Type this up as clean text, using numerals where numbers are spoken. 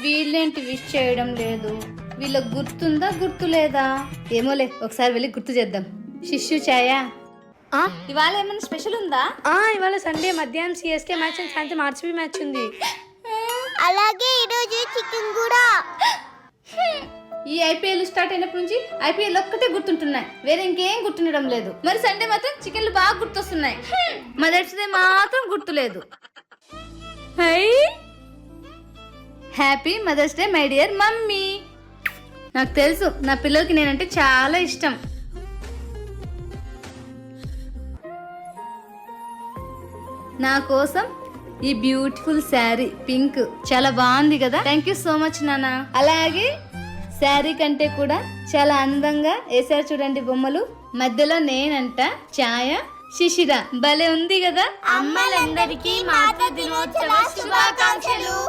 వీళ్ళేంటి విష్ చేయడం లేదు, వీళ్ళకి గుర్తుందా గుర్తు లేదా? ఏమోలే, ఒకసారి వెళ్ళి గుర్తు చేద్దాం. శిష్యు ఛాయ, ఇవాళ ఏమైనా స్పెషల్ ఉందా? ఇవాళ సండే మధ్యాహ్నం సిఎస్కే మ్యాచ్ అండ్ సాయంత్రం ఆర్సీబీ మ్యాచ్ ఉంది. అలాగే ఈరోజు చికెన్ కూడా. ఈ ఐపీఎల్ స్టార్ట్ అయినప్పటి నుంచి ఐపీఎల్ ఒక్కటే గుర్తుంటున్నాయి, వేరే ఇంకేం గుర్తుండడం లేదు. మరి సండే మాత్రం చికెన్లు బాగా గుర్తొస్తున్నాయి. మదర్స్ డే మాత్రం గుర్తులేదు. Happy Mother's Day my dear mummy. నాకు తెలుసు నా పిల్లలకి నేనంటే చాలా ఇష్టం. నా కోసం ఈ బ్యూటిఫుల్ శారీ పింక్ చాలా బాగుంది కదా. థ్యాంక్ యూ సో మచ్ నాన్న. అలాగే శారీ కంటే కూడా చాలా అందంగా వేసారు చూడండి బొమ్మలు. మధ్యలో నేనంట ఛాయ, శిశిర, భలే ఉంది కదా. అమ్మలందరికీ మాతృ దినోత్సవ శుభాకాంక్షలు.